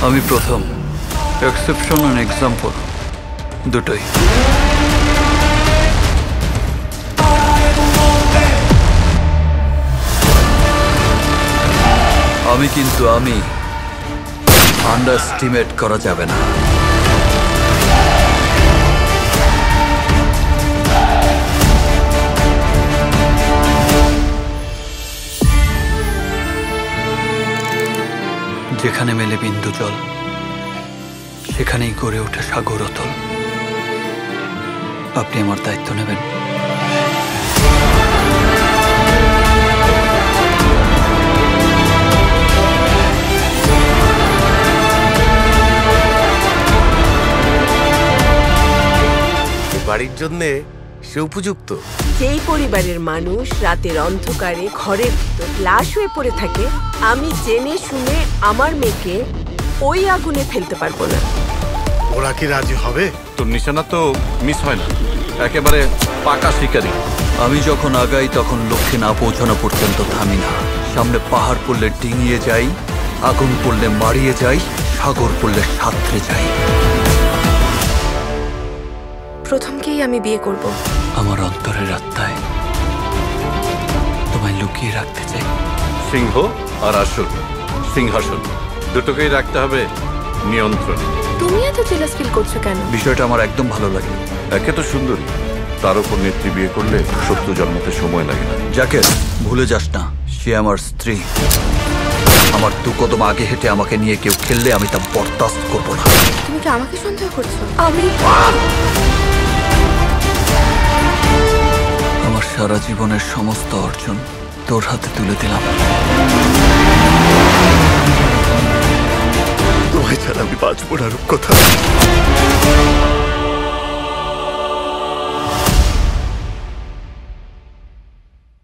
আমি প্রথম, exception and example দুটোই। আমি আন্ডারস্টিমেট করা যাবে না। যেখানে মেলে বিন্দু জল, সেখানেই গড়ে ওঠে সাগর অতল। আপনি আমার দায়িত্ব নেবেন? বাড়ির জন্যে সে উপযুক্ত। যেই পরিবারের মানুষ রাতের অন্ধকারে ঘরের ভিতর লাশ হয়ে পড়ে থাকে, আমি জেনে শুনে আমার মেয়েকে ওই আগুনে ফেলতে পারবো না। ওরা কি রাজি হবে? তোর নিশানা তো মিস হয় না, একেবারে পাকা শিকারি। আমি যখন আগাই তখন লক্ষ্যে না পৌঁছানো পর্যন্ত থামি না। সামনে পাহাড় পড়লে ডিঙিয়ে যাই, আগুন পড়লে মারিয়ে যাই, সাগর পড়লে সাঁতরে যাই। প্রথমকেই আমি বিয়ে করব। আমার অন্তরের আত্মায় তোমায় লুকিয়ে রাখতে চাই। সিংহ আর আসল সিংহাসন দুটোকেই রাখতে হবে নিয়ন্ত্রণে। তুমি এত জেলাস ফিল করছো কেন? বিষয়টা আমার একদম ভালো লাগে। একে তো সুন্দরী, তার উপর নেত্রী বিয়ে করলে সত্য জন্মতে সময় লাগে না। যাকে ভুলে যাস না, সে আমার স্ত্রী। আমার দু কদম আগে হেঁটে আমাকে নিয়ে কেউ খেললে আমি তা বরদাস্ত করবো না। তুমি কি আমাকে সন্দেহ করছো? আমি আমার সারা জীবনের সমস্ত অর্জন তোর হাতে তুলে দিলাম। তোমায় ছাড়া আমি বাঁচবো না রূপকথা।